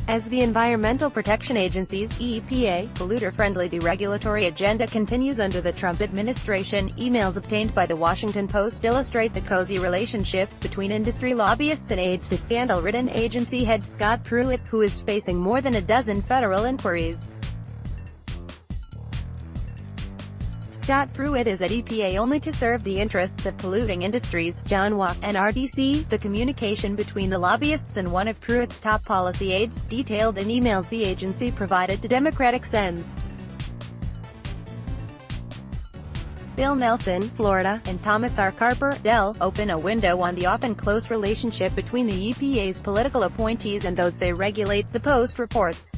As the Environmental Protection Agency's (EPA) polluter-friendly deregulatory agenda continues under the Trump administration, emails obtained by The Washington Post illustrate the cozy relationships between industry lobbyists and aides to scandal-ridden agency head Scott Pruitt, who is facing more than a dozen federal inquiries. Scott Pruitt is at EPA only to serve the interests of polluting industries, John Walk, and RDC. The communication between the lobbyists and one of Pruitt's top policy aides, detailed in emails the agency provided to Democratic Sens. Bill Nelson, Florida, and Thomas R. Carper, Del, open a window on the often close relationship between the EPA's political appointees and those they regulate, the Post reports.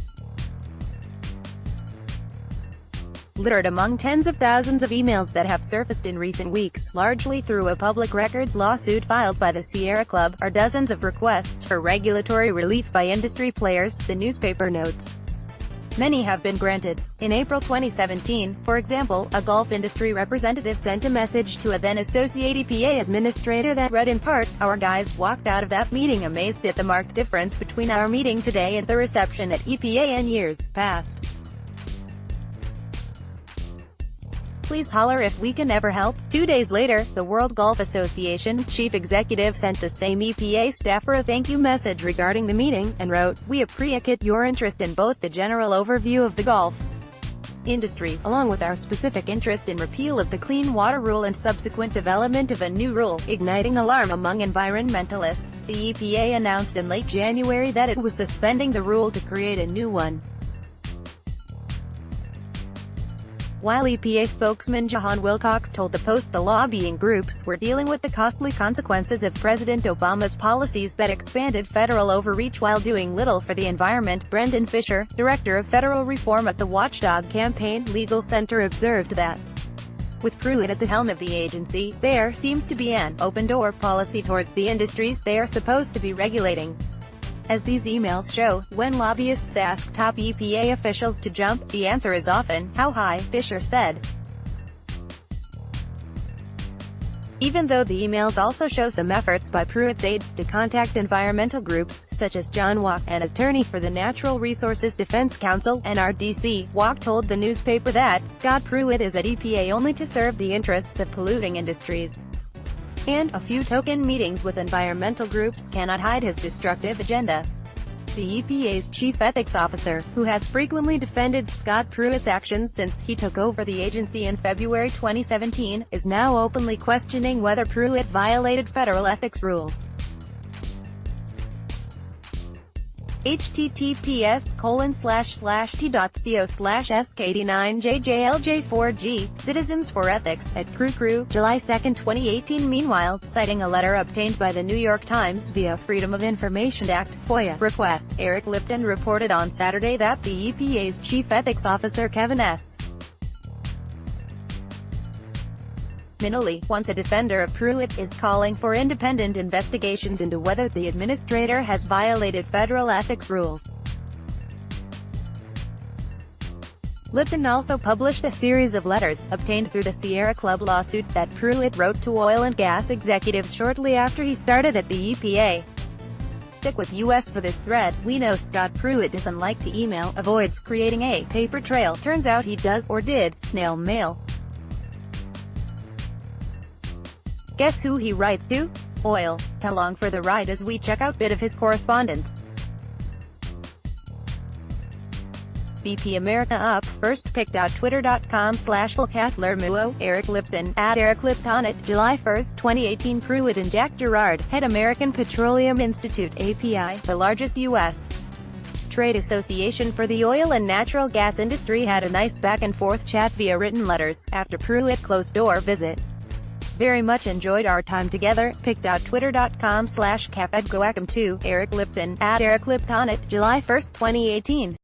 Littered among tens of thousands of emails that have surfaced in recent weeks, largely through a public records lawsuit filed by the Sierra Club, are dozens of requests for regulatory relief by industry players, the newspaper notes. Many have been granted. In April 2017, for example, a golf industry representative sent a message to a then-associate EPA administrator that read in part, "Our guys walked out of that meeting amazed at the marked difference between our meeting today and the reception at EPA in years past. Please holler if we can ever help." 2 days later, the World Golf Association chief executive sent the same EPA staffer a thank you message regarding the meeting, and wrote, "We appreciate your interest in both the general overview of the golf industry, along with our specific interest in repeal of the Clean Water Rule and subsequent development of a new rule," igniting alarm among environmentalists. The EPA announced in late January that it was suspending the rule to create a new one. While EPA spokesman John Wilcox told the Post the lobbying groups were dealing with the costly consequences of President Obama's policies that expanded federal overreach while doing little for the environment, Brendan Fisher, director of federal reform at the Watchdog Campaign Legal Center, observed that with Pruitt at the helm of the agency, there seems to be an open-door policy towards the industries they are supposed to be regulating. As these emails show, when lobbyists ask top EPA officials to jump, the answer is often, "How high?" Fisher said. Even though the emails also show some efforts by Pruitt's aides to contact environmental groups, such as John Walk, an attorney for the Natural Resources Defense Council, NRDC, Walk told the newspaper that Scott Pruitt is at EPA only to serve the interests of polluting industries. And a few token meetings with environmental groups cannot hide his destructive agenda. The EPA's chief ethics officer, who has frequently defended Scott Pruitt's actions since he took over the agency in February 2017, is now openly questioning whether Pruitt violated federal ethics rules. https://t.co/sk89jjlj4g, Citizens for Ethics, at Pruitt, July 2, 2018. Meanwhile, citing a letter obtained by the New York Times via Freedom of Information Act (FOIA) request, Eric Lipton reported on Saturday that the EPA's chief ethics officer Kevin S. Minoli, once a defender of Pruitt, is calling for independent investigations into whether the administrator has violated federal ethics rules. Lipton also published a series of letters, obtained through the Sierra Club lawsuit, that Pruitt wrote to oil and gas executives shortly after he started at the EPA. Stick with us for this thread. "We know Scott Pruitt doesn't like to email, avoids creating a paper trail. Turns out he does, or did, snail mail. Guess who he writes to? Oil. Along for the ride as we check out bit of his correspondence." BP America Up First picked out twitter.com/FullCatlerMuo, Eric Lipton, at Eric Lipton at July 1, 2018. Pruitt and Jack Gerard, head American Petroleum Institute (API), the largest U.S. trade association for the oil and natural gas industry, had a nice back-and-forth chat via written letters, after Pruitt's closed-door visit. "Very much enjoyed our time together," picked out twitter.com/CapEdGoacum2, Eric Lipton, at Eric Lipton at July 1, 2018.